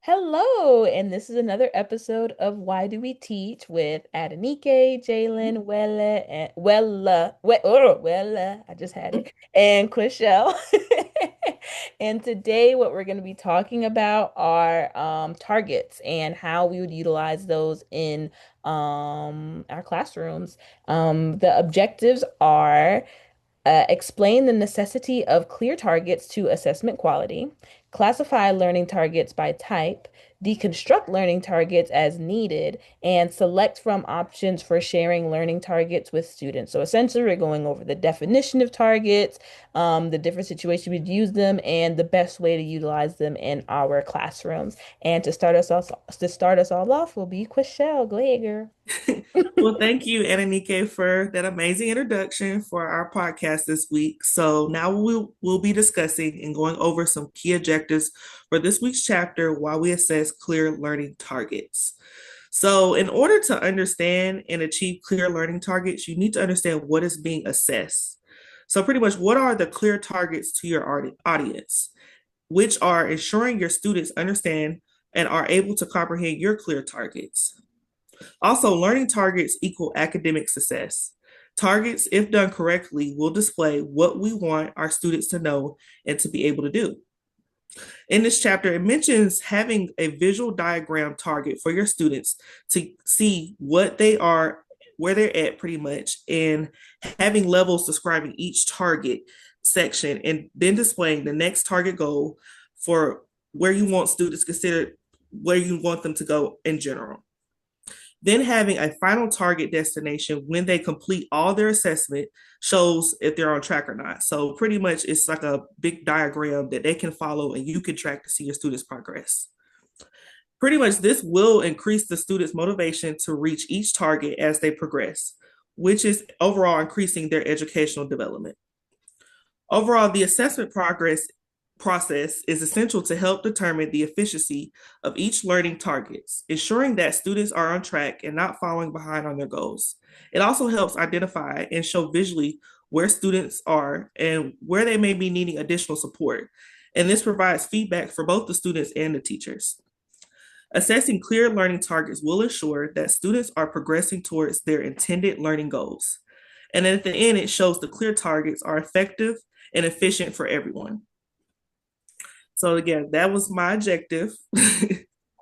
Hello, and this is another episode of Why Do We Teach with Adenike, Jalen, Wella, I just had it, and Quishelle. And today, what we're going to be talking about are targets and how we would utilize those in our classrooms. The objectives are explain the necessity of clear targets to assessment quality, classify learning targets by type, deconstruct learning targets as needed, and select from options for sharing learning targets with students. So essentially, we're going over the definition of targets, the different situations we'd use them, and the best way to utilize them in our classrooms. And to start us all off will be Quishelle. Go ahead, girl. Well, thank you, Ananike, for that amazing introduction for our podcast this week. So now we'll be discussing and going over some key objectives for this week's chapter while we assess clear learning targets. So, in order to understand and achieve clear learning targets, you need to understand what is being assessed. So, pretty much, what are the clear targets to your audience, which are ensuring your students understand and are able to comprehend your clear targets. Also, learning targets equal academic success. Targets, if done correctly, will display what we want our students to know and to be able to do. In this chapter, it mentions having a visual diagram target for your students to see what they are, where they're at pretty much, and having levels describing each target section, and then displaying the next target goal for where you want students considered where you want them to go in general. Then having a final target destination when they complete all their assessment shows if they're on track or not. So pretty much it's like a big diagram that they can follow and you can track to see your students' progress. Pretty much this will increase the students' motivation to reach each target as they progress, which is overall increasing their educational development. Overall, the assessment progress process is essential to help determine the efficiency of each learning targets, ensuring that students are on track and not falling behind on their goals. It also helps identify and show visually where students are and where they may be needing additional support. And this provides feedback for both the students and the teachers. Assessing clear learning targets will ensure that students are progressing towards their intended learning goals. And at the end, it shows the clear targets are effective and efficient for everyone. So again, that was my objective.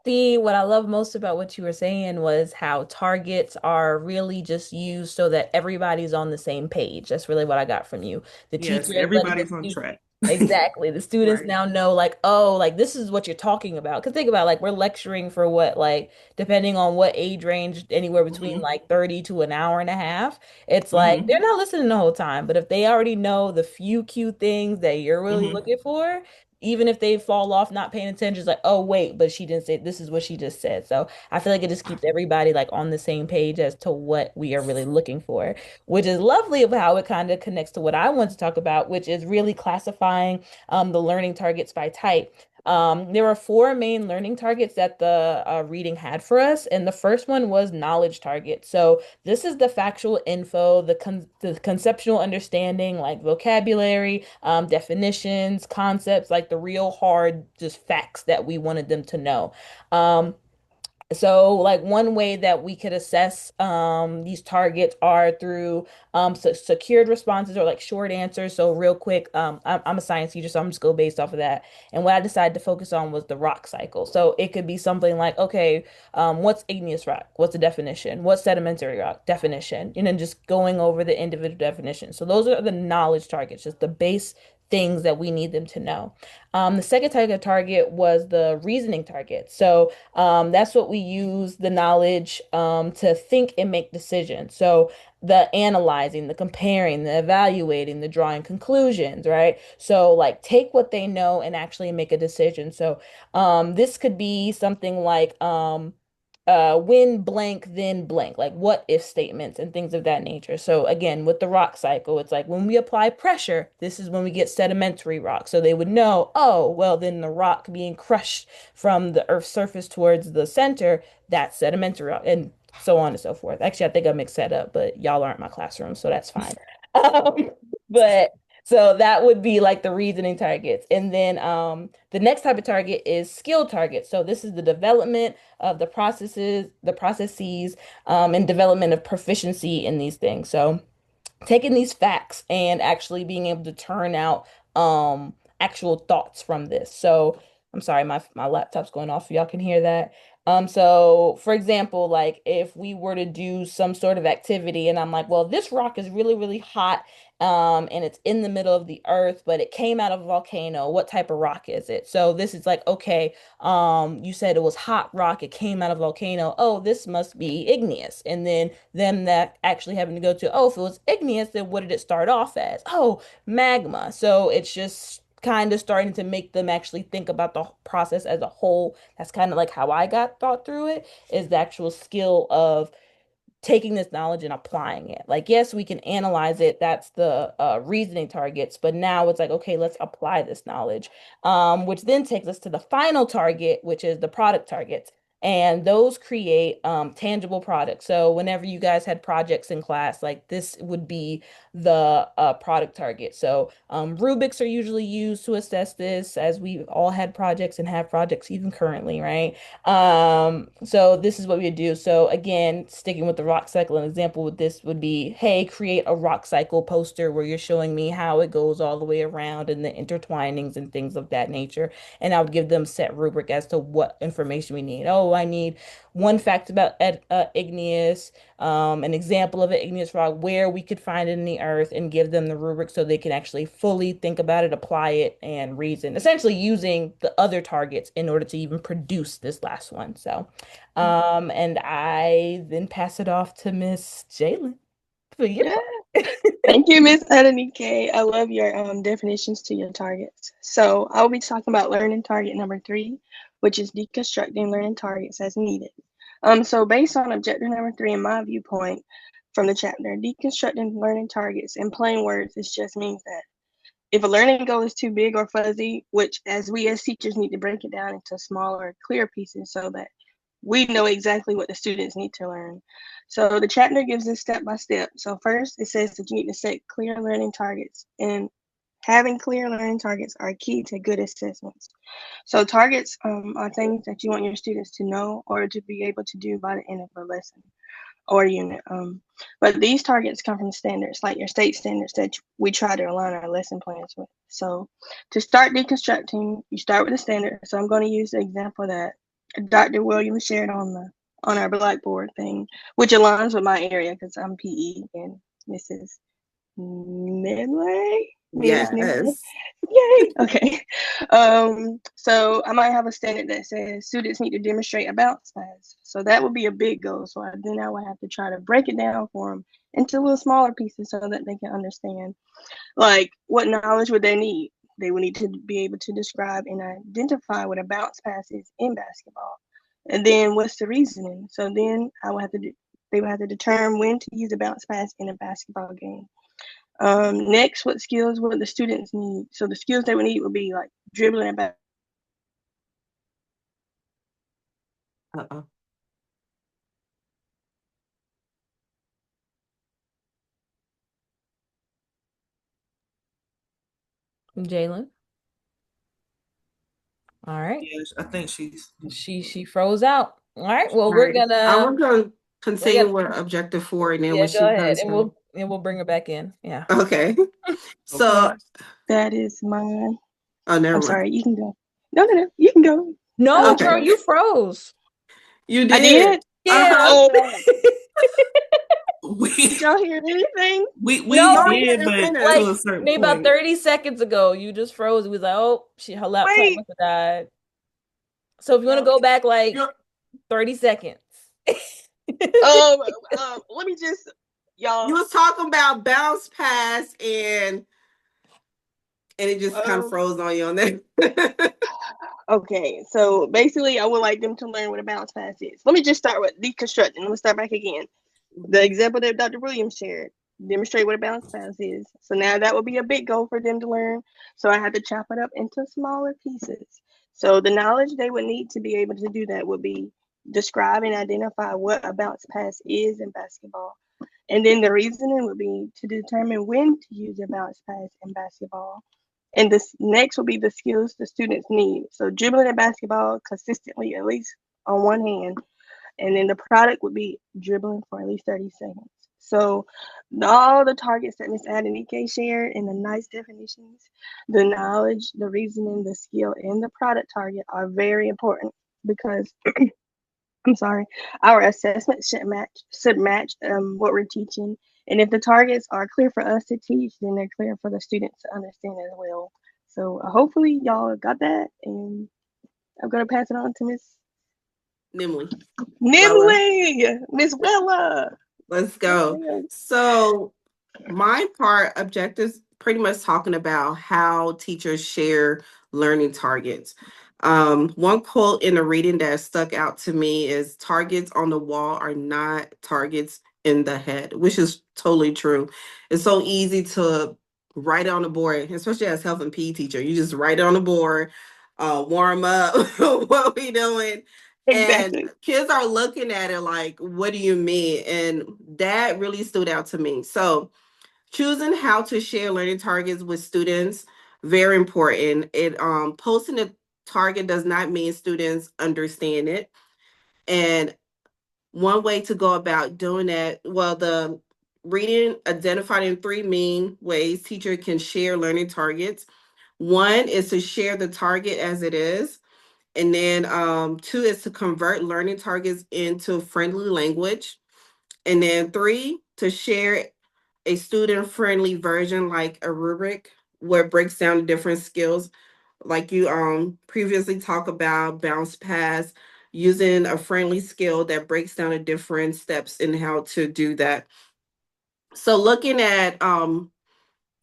See, what I love most about what you were saying was how targets are really just used so that everybody's on the same page. That's really what I got from you. The Yes, teachers letting the everybody's on students, track. exactly. The students Right. now know, like, oh, like this is what you're talking about. Because think about, like, we're lecturing for what, like, depending on what age range, anywhere between Mm-hmm. like 30 to an hour and a half. It's like they're Mm-hmm. not listening the whole time. But if they already know the few cute things that you're really Mm-hmm. looking for, even if they fall off not paying attention, it's like, oh wait, but she didn't say this is what she just said. So I feel like it just keeps everybody like on the same page as to what we are really looking for, which is lovely of how it kind of connects to what I want to talk about, which is really classifying the learning targets by type. There were four main learning targets that the reading had for us, and the first one was knowledge target. So this is the factual info, the conceptual understanding, like vocabulary, definitions, concepts, like the real hard, just facts that we wanted them to know. Um, so like one way that we could assess these targets are through secured responses or like short answers. So real quick, I'm a science teacher, so I'm just go based off of that. And what I decided to focus on was the rock cycle. So it could be something like, okay, what's igneous rock? What's the definition? What's sedimentary rock? Definition. And then just going over the individual definitions. So those are the knowledge targets, just the base things that we need them to know. The second type of target was the reasoning target. So that's what we use the knowledge to think and make decisions. So the analyzing, the comparing, the evaluating, the drawing conclusions, right? So like take what they know and actually make a decision. So this could be something like when blank, then blank, like what if statements and things of that nature. So again, with the rock cycle, it's like when we apply pressure, this is when we get sedimentary rock. So they would know, oh, well, then the rock being crushed from the Earth's surface towards the center, that's sedimentary rock, and so on and so forth. Actually, I think I mixed that up, but y'all aren't my classroom, so that's fine. Um, but So that would be like the reasoning targets. And then the next type of target is skill targets. So this is the development of the processes, and development of proficiency in these things. So taking these facts and actually being able to turn out actual thoughts from this. So I'm sorry, my laptop's going off, so y'all can hear that. So for example, like if we were to do some sort of activity and I'm like, well, this rock is really, really hot, and it's in the middle of the earth, but it came out of a volcano. What type of rock is it? So this is like, okay, you said it was hot rock, it came out of a volcano. Oh, this must be igneous. And then them that actually having to go to, oh, if it was igneous, then what did it start off as? Oh, magma. So it's just kind of starting to make them actually think about the process as a whole. That's kind of like how I got thought through it, is the actual skill of taking this knowledge and applying it. Like, yes, we can analyze it. That's the reasoning targets. But now it's like, okay, let's apply this knowledge, which then takes us to the final target, which is the product targets. And those create tangible products. So whenever you guys had projects in class, like this would be the product target. So rubrics are usually used to assess this, as we've all had projects and have projects even currently, right? So this is what we do. So again, sticking with the rock cycle, an example with this would be, hey, create a rock cycle poster where you're showing me how it goes all the way around and the intertwinings and things of that nature. And I would give them set rubric as to what information we need. Oh, I need one fact about igneous, an example of an igneous rock, where we could find it in the earth, and give them the rubric so they can actually fully think about it, apply it, and reason, essentially using the other targets in order to even produce this last one. So, and I then pass it off to Miss Jalen for your Yeah. part. Thank you, Miss Adenike. I love your definitions to your targets. So I'll be talking about learning target number 3, which is deconstructing learning targets as needed. So based on objective number 3, in my viewpoint from the chapter, deconstructing learning targets in plain words, it just means that if a learning goal is too big or fuzzy, which as we as teachers need to break it down into smaller, clear pieces so that we know exactly what the students need to learn. So the chapter gives us step by step. So first, it says that you need to set clear learning targets, and having clear learning targets are key to good assessments. So targets are things that you want your students to know or to be able to do by the end of the lesson or unit. But these targets come from standards, like your state standards that we try to align our lesson plans with. So to start deconstructing, you start with the standard. So I'm going to use the example that Dr. Williams shared on our Blackboard thing, which aligns with my area because I'm PE and Mrs. Nimley. Ms. Nimley. Yes. Yay. Okay. So I might have a standard that says students need to demonstrate a bounce pass. So that would be a big goal. So then I would have to try to break it down for them into little smaller pieces so that they can understand. Like, what knowledge would they need? They would need to be able to describe and identify what a bounce pass is in basketball. And then what's the reasoning? So then they would have to determine when to use a bounce pass in a basketball game. Next, what skills would the students need? So the skills they would need would be like dribbling and back. Uh-oh. Jalen. All right. Yeah, I think she's. She froze out. All right. Well, All right. I was going to we're continue gonna with objective 4, and then yeah, when go she ahead, comes and back. we'll bring her back in. Yeah. Okay. So, Okay. That is mine. oh, I'm never mind. sorry, you can go. No, you can go. No, bro, Okay. you froze. You I did. did. Yeah. Uh-huh. Oh, We did y'all hear anything? we No, No, you did, didn't but like to a finish. certain maybe about point. 30 seconds ago, you just froze. It was like, oh, her laptop Wait. must have died. So if you want to go Okay. back like You, 30 seconds. Um, Let me just, you y'all. was talking about bounce pass, and it just kind of Um, froze on you on there. okay. So basically, I would like them to learn what a bounce pass is. Let me just start with deconstructing. Let me start back again. The example that Dr. Williams shared, demonstrate what a bounce pass is. So now that would be a big goal for them to learn. So I had to chop it up into smaller pieces. So the knowledge they would need to be able to do that would be describe and identify what a bounce pass is in basketball. And then the reasoning would be to determine when to use a bounce pass in basketball. And this next will be the skills the students need. So dribbling a basketball consistently, at least on one hand, and then the product would be dribbling for at least 30 seconds. So all the targets that Miss Adenike shared and the nice definitions, the knowledge, the reasoning, the skill, and the product target are very important because I'm sorry, our assessment should match what we're teaching. And if the targets are clear for us to teach, then they're clear for the students to understand as well. So hopefully y'all got that, and I'm gonna pass it on to Miss Nimley. Nimley, Miss Wella. Let's Yes, go. ma'am. So my part objectives pretty much talking about how teachers share learning targets. One quote in the reading that stuck out to me is targets on the wall are not targets in the head, which is totally true. It's so easy to write it on the board, especially as health and PE teacher. You just write it on the board, warm up, what we doing, and Exactly. kids are looking at it like, what do you mean? And that really stood out to me. So choosing how to share learning targets with students, very important. It posting a target does not mean students understand it. And one way to go about doing that, well, the reading identified in three main ways teacher can share learning targets. One is to share the target as it is. And then two is to convert learning targets into friendly language. And then three, to share a student-friendly version like a rubric where it breaks down the different skills. Like you previously talked about bounce pass, using a friendly skill that breaks down the different steps in how to do that. So looking at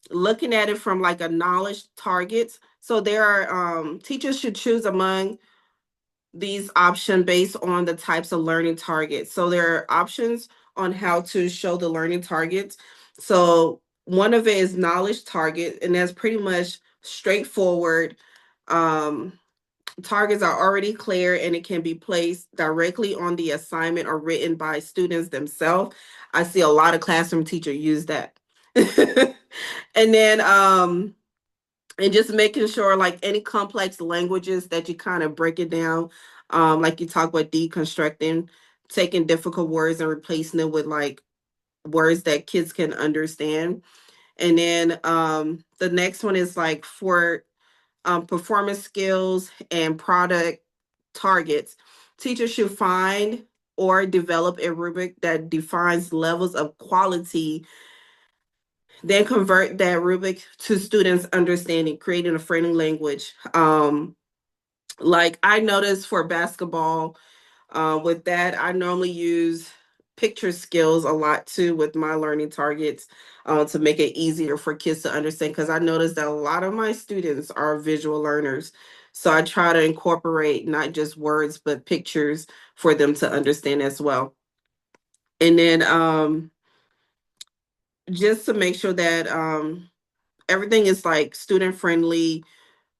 it from like a knowledge targets. So there are teachers should choose among these options based on the types of learning targets. So there are options on how to show the learning targets. So one of it is knowledge target, and that's pretty much straightforward. Um, Targets are already clear and it can be placed directly on the assignment or written by students themselves. I see a lot of classroom teachers use that. And then and just making sure like any complex languages that you kind of break it down, like you talk about deconstructing, taking difficult words and replacing it with like words that kids can understand. And then the next one is like for performance skills and product targets. Teachers should find or develop a rubric that defines levels of quality, then convert that rubric to students' understanding, creating a friendly language. Like I noticed for basketball, with that, I normally use picture skills a lot too with my learning targets to make it easier for kids to understand. Because I noticed that a lot of my students are visual learners. So I try to incorporate not just words, but pictures for them to understand as well. And then just to make sure that everything is like student friendly,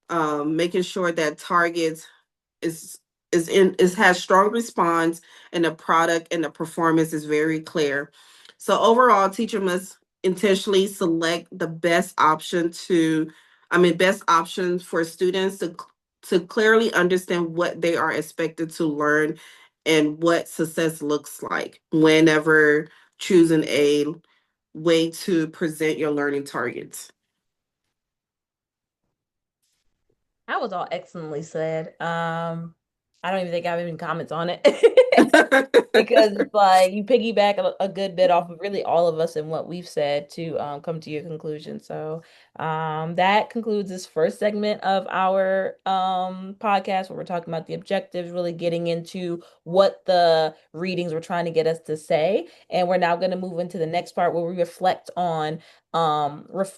making sure that targets is has strong response and the product and the performance is very clear. So overall, teacher must intentionally select the best option for students to clearly understand what they are expected to learn and what success looks like whenever choosing a way to present your learning targets. That was all excellently said. I don't even think I have any comments on it. Because it's like you piggyback a good bit off of really all of us and what we've said to come to your conclusion. So that concludes this first segment of our podcast where we're talking about the objectives, really getting into what the readings were trying to get us to say. And we're now going to move into the next part where we reflect on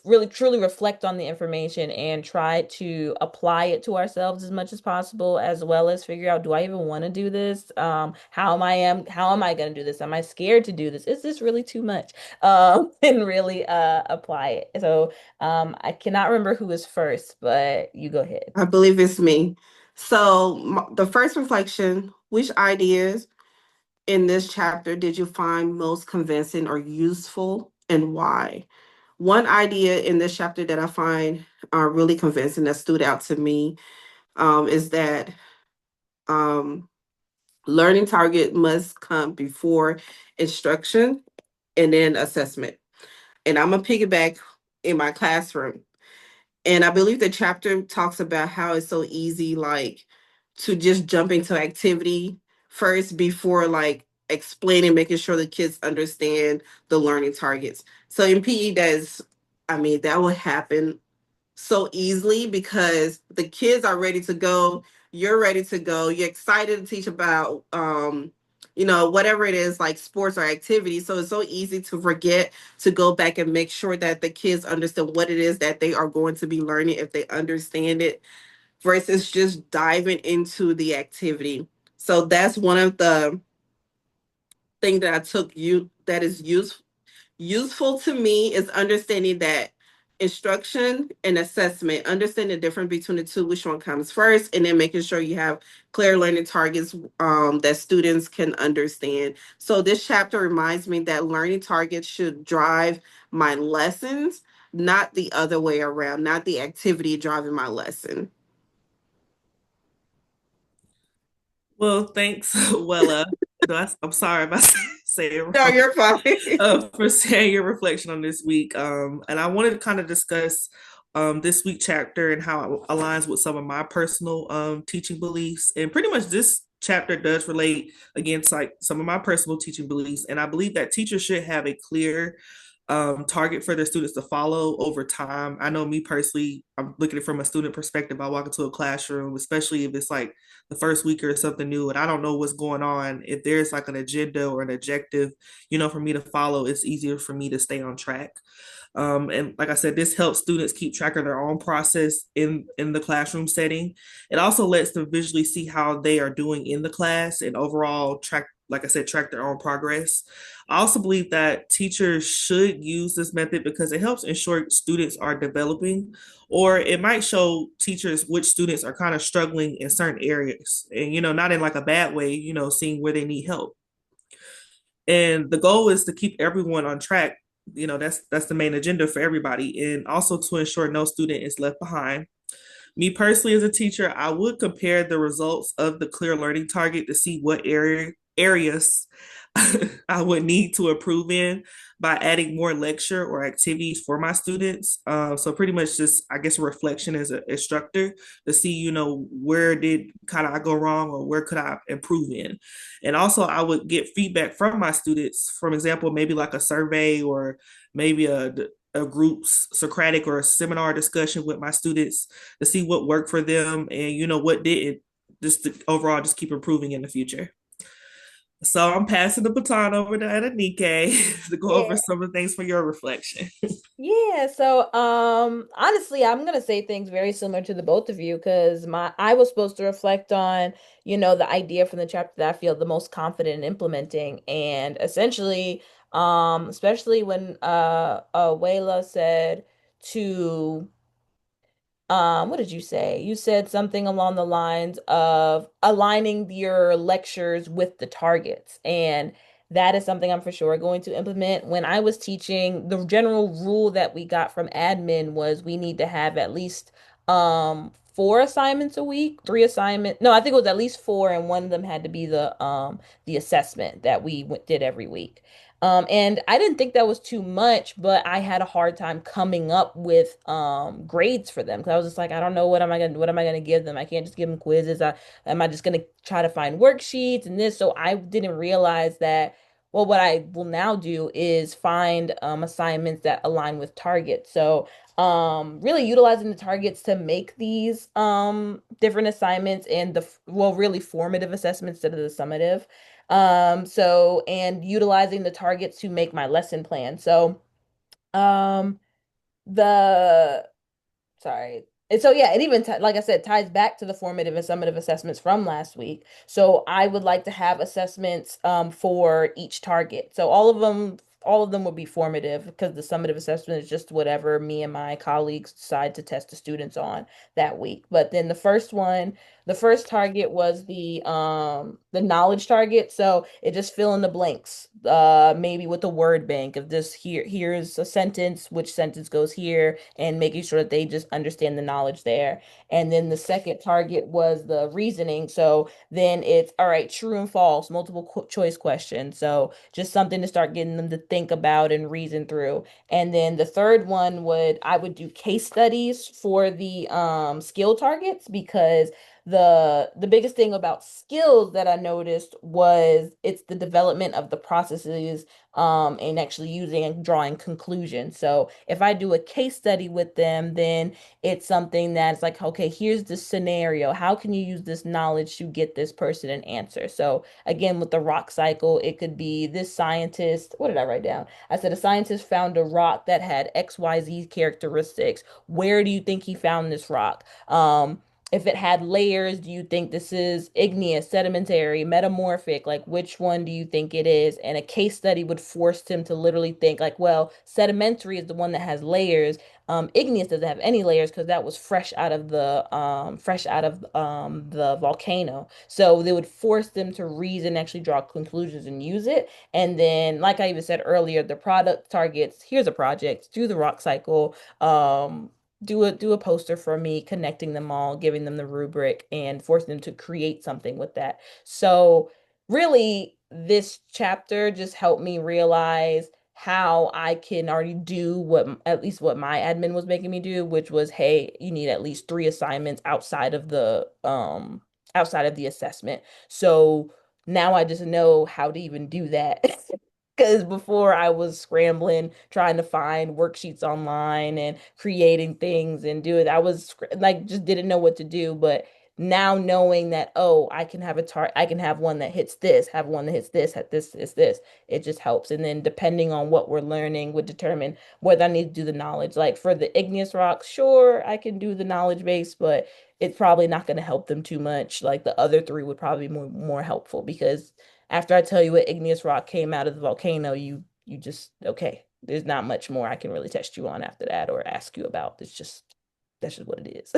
really truly reflect on the information and try to apply it to ourselves as much as possible, as well as figure out, do I even want to do this? How am I going to do this? Am I scared to do this? Is this really too much? And really apply it. So I cannot remember who was first, but you go ahead. I believe it's me. So the first reflection, which ideas in this chapter did you find most convincing or useful, and why? One idea in this chapter that I find really convincing that stood out to me is that um, learning target must come before instruction and then assessment. And I'm going to piggyback in my classroom. And I believe the chapter talks about how it's so easy, like, to just jump into activity first before like explaining, making sure the kids understand the learning targets. So in PE, I mean, that will happen so easily because the kids are ready to go, you're ready to go, you're excited to teach about whatever it is, like sports or activities. So it's so easy to forget to go back and make sure that the kids understand what it is that they are going to be learning, if they understand it, versus just diving into the activity. So that's one of the things that I took you that is useful to me, is understanding that instruction and assessment, understanding the difference between the two, which one comes first, and then making sure you have clear learning targets that students can understand. So this chapter reminds me that learning targets should drive my lessons, not the other way around, not the activity driving my lesson. Well, thanks, Wella. I'm sorry about saying it No, wrong. you're fine. For sharing your reflection on this week. And I wanted to kind of discuss this week chapter and how it aligns with some of my personal teaching beliefs. And pretty much this chapter does relate against like some of my personal teaching beliefs. And I believe that teachers should have a clear target for their students to follow over time. I know me personally, I'm looking at it from a student perspective. I walk into a classroom, especially if it's like the first week or something new, and I don't know what's going on. If there's like an agenda or an objective, for me to follow, it's easier for me to stay on track. And like I said, this helps students keep track of their own process in the classroom setting. It also lets them visually see how they are doing in the class and overall track, like I said, track their own progress. I also believe that teachers should use this method because it helps ensure students are developing, or it might show teachers which students are kind of struggling in certain areas, and not in like a bad way, seeing where they need help. And the goal is to keep everyone on track. That's the main agenda for everybody, and also to ensure no student is left behind. Me personally, as a teacher, I would compare the results of the clear learning target to see what areas I would need to improve in by adding more lecture or activities for my students. So pretty much just, I guess, a reflection as an instructor to see, where did kind of I go wrong or where could I improve in. And also I would get feedback from my students, for example, maybe like a survey or maybe a group's Socratic or a seminar discussion with my students to see what worked for them and what didn't, just to overall just keep improving in the future. So I'm passing the baton over to Ananike to go over Yeah. some of the things for your reflection. Yeah, so honestly, I'm gonna say things very similar to the both of you because my I was supposed to reflect on, the idea from the chapter that I feel the most confident in implementing. And essentially, especially when Wayla said to what did you say? You said something along the lines of aligning your lectures with the targets. And that is something I'm for sure going to implement. When I was teaching, the general rule that we got from admin was we need to have at least four assignments a week, three assignment. No, I think it was at least four, and one of them had to be the assessment that we did every week. And I didn't think that was too much, but I had a hard time coming up with grades for them because I was just like, I don't know what am I gonna give them? I can't just give them quizzes. Am I just gonna try to find worksheets and this? So I didn't realize that. Well, what I will now do is find assignments that align with targets. So really utilizing the targets to make these different assignments and really formative assessments instead of the summative. So and utilizing the targets to make my lesson plan. So um the sorry. And so yeah, it even like I said ties back to the formative and summative assessments from last week. So I would like to have assessments for each target. So all of them would be formative because the summative assessment is just whatever me and my colleagues decide to test the students on that week. But then the first one the first target was the knowledge target. So it just fill in the blanks. Maybe with the word bank of this here's a sentence, which sentence goes here, and making sure that they just understand the knowledge there. And then the second target was the reasoning. So then it's all right, true and false, multiple choice questions. So just something to start getting them to think about and reason through. And then the third one I would do case studies for the skill targets, because the biggest thing about skills that I noticed was it's the development of the processes and actually using and drawing conclusions. So if I do a case study with them, then it's something that's like, okay, here's the scenario. How can you use this knowledge to get this person an answer? So again, with the rock cycle, it could be this scientist. What did I write down? I said a scientist found a rock that had XYZ characteristics. Where do you think he found this rock? If it had layers, do you think this is igneous, sedimentary, metamorphic? Like, which one do you think it is? And a case study would force him to literally think, like, well, sedimentary is the one that has layers. Igneous doesn't have any layers because that was fresh out of the volcano. So they would force them to reason, actually draw conclusions and use it. And then, like I even said earlier, the product targets, here's a project, do the rock cycle, do a poster for me, connecting them all, giving them the rubric, and forcing them to create something with that. So really, this chapter just helped me realize how I can already do at least what my admin was making me do, which was, hey, you need at least three assignments outside of the assessment. So now I just know how to even do that. Because before I was scrambling, trying to find worksheets online and creating things and do it. I was like, just didn't know what to do. But now knowing that, oh, I can have one that hits this, have one that hits this, have this, this, it just helps. And then depending on what we're learning would determine whether I need to do the knowledge. Like for the igneous rocks, sure, I can do the knowledge base, but it's probably not going to help them too much. Like the other three would probably be more helpful, because after I tell you what igneous rock came out of the volcano, you just okay. There's not much more I can really test you on after that or ask you about. That's just what it is.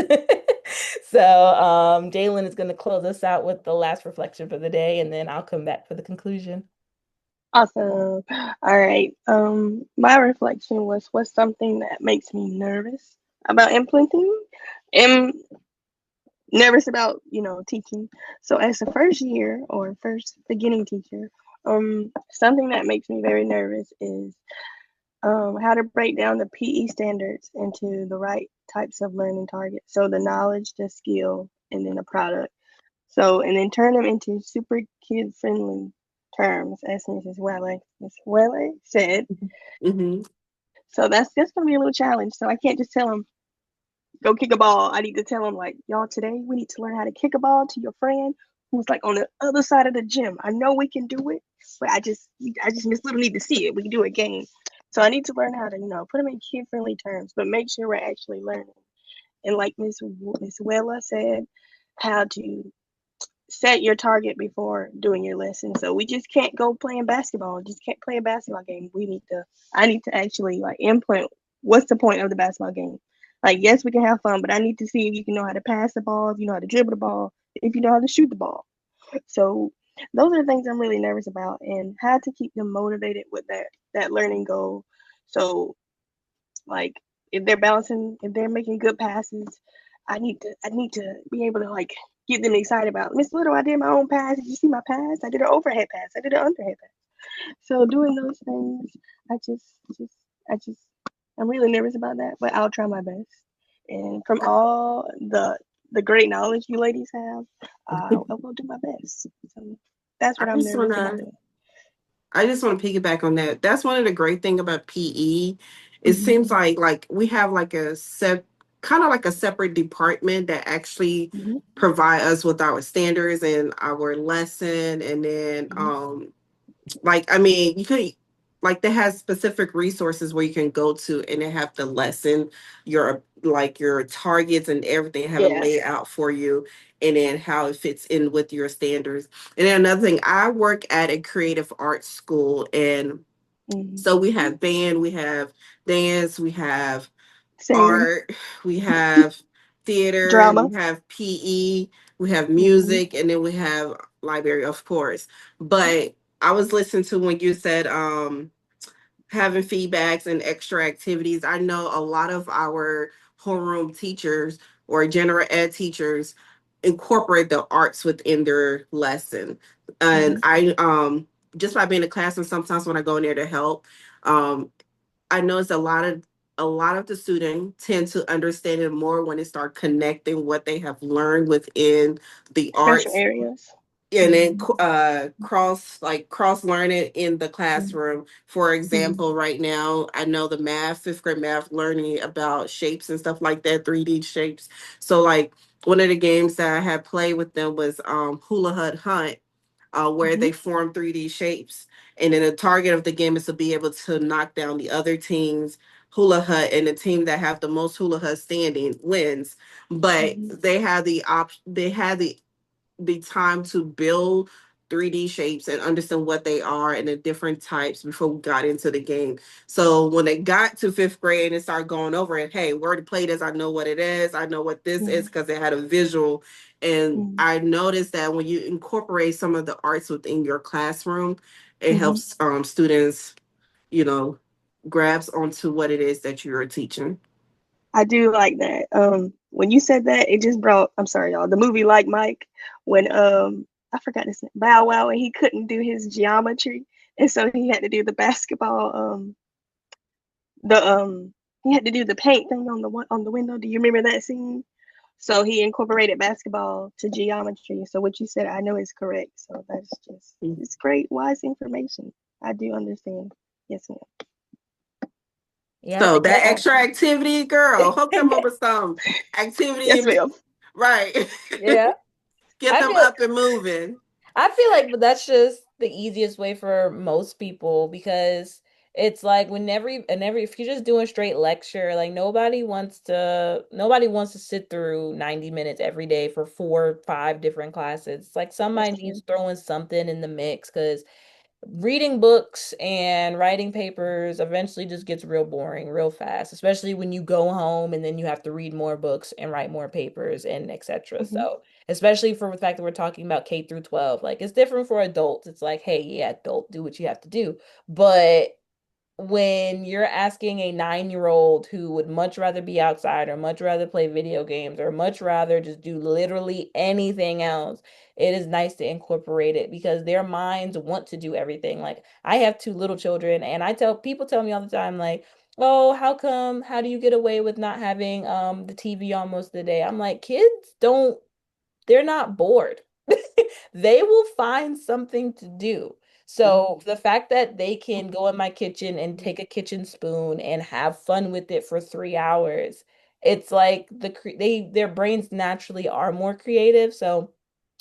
So Jalen is going to close us out with the last reflection for the day, and then I'll come back for the conclusion. Awesome. All right. My reflection was what's something that makes me nervous about implementing. Am nervous about, teaching. So as a first year or first beginning teacher, something that makes me very nervous is how to break down the PE standards into the right types of learning targets. So the knowledge, the skill, and then the product. So, and then turn them into super kid friendly terms, as Miss Welle said. Mm-hmm. So that's gonna be a little challenge. So I can't just tell them go kick a ball. I need to tell them like, y'all, today we need to learn how to kick a ball to your friend who's like on the other side of the gym. I know we can do it, but I just Miss Little need to see it. We can do a game. So I need to learn how to, put them in kid friendly terms, but make sure we're actually learning. And like Miss Wella said, how to set your target before doing your lesson. So we just can't go playing basketball. Just can't play a basketball game. I need to actually like implement what's the point of the basketball game. Like, yes, we can have fun, but I need to see if you can know how to pass the ball, if you know how to dribble the ball, if you know how to shoot the ball. So those are the things I'm really nervous about, and how to keep them motivated with that learning goal. So like if they're making good passes, I need to be able to like get them excited about Miss Little. I did my own pass. Did you see my pass? I did an overhead pass. I did an underhead pass. So doing those things, I just I'm really nervous about that, but I'll try my best. And from all the great knowledge you ladies have, I will do my best. So that's I what I'm just nervous about wanna doing. I just want to piggyback on that. That's one of the great thing about PE. It Mm-hmm. seems like we have like a kind of like a separate department that actually Mm-hmm. provide us with our standards and our lesson, and then Mm-hmm. like I mean you could like they have specific resources where you can go to, and they have to lessen your targets and everything, have it Yeah. laid out for you, and then how it fits in with your standards. And then another thing, I work at a creative arts school, and Mm-hmm. so we have band, we have dance, we have Same art, we have theater, drama. we have PE, we have Mm-hmm. music, and then we have library, of course. But I was listening to when you said having feedbacks and extra activities. I know a lot of our homeroom teachers or general ed teachers incorporate the arts within their lesson. And Mhm. I just by being in the classroom, sometimes when I go in there to help, um I notice a lot of the students tend to understand it more when they start connecting what they have learned within the Special arts, areas. and then Mhm. cross learning in the classroom. For Mm-hmm. example, right now I know the fifth grade math, learning about shapes and stuff like that, 3D shapes. So like one of the games that I had played with them was hula hut hunt, where Mm-hmm. they form 3D shapes. And then the target of the game is to be able to knock down the other team's hula hut, and the team that have the most hula hut standing wins. But Mm-hmm. they had the time to build 3D shapes and understand what they are and the different types before we got into the game. So when they got to fifth grade and started going over it, hey, we already played this. I know what it is. I know what this is, Mm-hmm. because they had a visual. And Mm-hmm. I noticed that when you incorporate some of the arts within your classroom, it Mm-hmm. helps students, you know, grasp onto what it is that you're teaching. I do like that. When you said that, it just brought. I'm sorry, y'all. The movie Like Mike, when I forgot his name, Bow Wow, and he couldn't do his geometry, and so he had to do the basketball. The he had to do the paint thing on the on the window. Do you remember that scene? So he incorporated basketball to geometry. So what you said, I know is correct. So that's just it's great, wise information. I do understand. Yes, ma'am. Yeah, I So think that that. extra activity, girl, hook them up with some activity, Yes, ma'am. right? Yeah. Get I them feel up and moving. I feel like but that's just the easiest way for most people because it's like if you're just doing straight lecture, like nobody wants to sit through 90 minutes every day for 4, 5 different classes. It's like That's somebody needs true. throwing something in the mix because reading books and writing papers eventually just gets real boring real fast, especially when you go home and then you have to read more books and write more papers and etc. Hmm. So, especially for the fact that we're talking about K through 12, like it's different for adults. It's like, hey, yeah, adult, do what you have to do. But when you're asking a 9-year-old who would much rather be outside or much rather play video games or much rather just do literally anything else, it is nice to incorporate it because their minds want to do everything. Like I have 2 little children and I tell people tell me all the time like, "Oh, how come? How do you get away with not having the TV on most of the day?" I'm like, "Kids don't they're not bored. They will find something to do. So the fact that they can go in my kitchen and take a kitchen spoon and have fun with it for 3 hours, it's like their brains naturally are more creative. So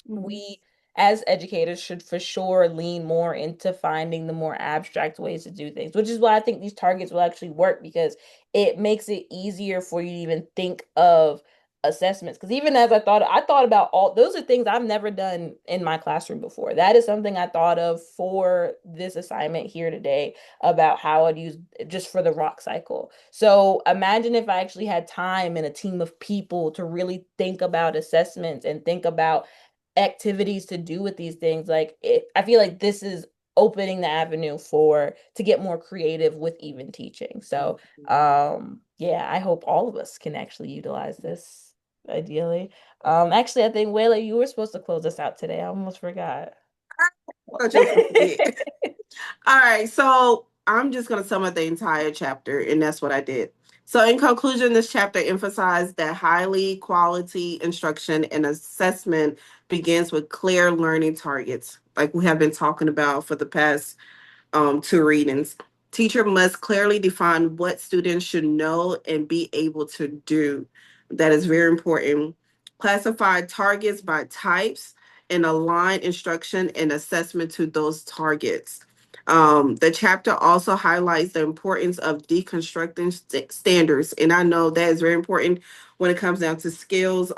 Hmm. we as educators should for sure lean more into finding the more abstract ways to do things, which is why I think these targets will actually work because it makes it easier for you to even think of assessments. Because even as I thought about all those are things I've never done in my classroom before. That is something I thought of for this assignment here today about how I'd use just for the rock cycle. So imagine if I actually had time and a team of people to really think about assessments and think about activities to do with these things. Like I feel like this is opening the avenue for to get more creative with even teaching. So yeah, I hope all of us can actually utilize this ideally. Actually I think Wayla, you were supposed to close us out today. I almost forgot. I thought you was gonna forget. All right, so I'm just going to sum up the entire chapter, and that's what I did. So, in conclusion, this chapter emphasized that highly quality instruction and assessment begins with clear learning targets, like we have been talking about for the past 2 readings. Teacher must clearly define what students should know and be able to do. That is very important. Classify targets by types and align instruction and assessment to those targets. The chapter also highlights the importance of deconstructing standards, and I know that is very important when it comes down to skills,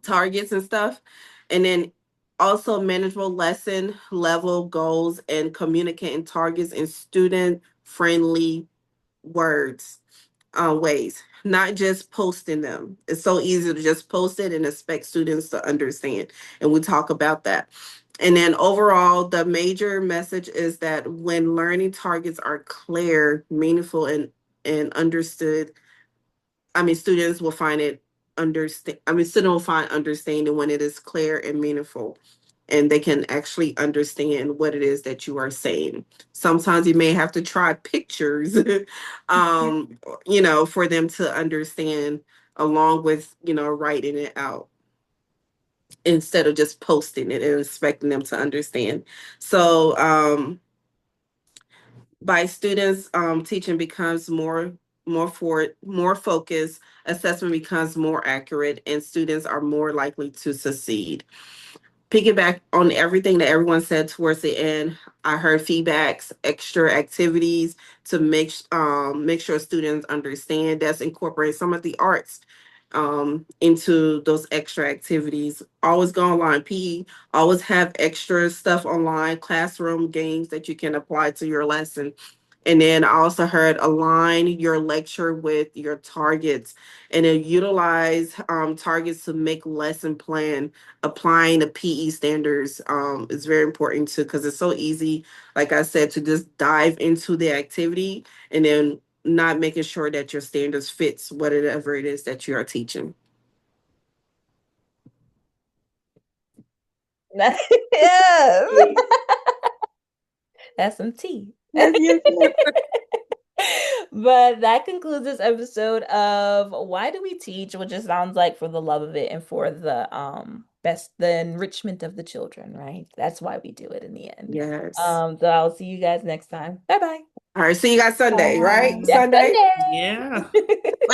targets and stuff. And then also manageable lesson level goals and communicating targets in student friendly words. ways, not just posting them. It's so easy to just post it and expect students to understand. And we talk about that. And then overall, the major message is that when learning targets are clear, meaningful, and understood, I mean, students will find it understand. I mean, students will find understanding when it is clear and meaningful, and they can actually understand what it is that you are saying. Sometimes you may have to try pictures, um, for them to understand, along with writing it out instead of just posting it and expecting them to understand. So by students, teaching becomes more focused, assessment becomes more accurate, and students are more likely to succeed. Piggyback on everything that everyone said towards the end, I heard feedbacks, extra activities to make sure students understand. That's incorporate some of the arts into those extra activities. Always go online, PE. Always have extra stuff online, classroom games that you can apply to your lesson. And then I also heard align your lecture with your targets, and then utilize targets to make lesson plan. Applying the PE standards is very important too, because it's so easy, like I said, to just dive into the activity and then not making sure that your standards fits whatever it is that you are teaching. Yes. That's some tea. Yes, yes, yes. But that concludes this episode of Why Do We Teach, which just sounds like for the love of it and for the enrichment of the children, right? That's why we do it in the end. Yes. So I'll see you guys next time. Bye bye. All right. See you guys Sunday, right? Bye. Yes, Sunday. Yeah. Sunday. Like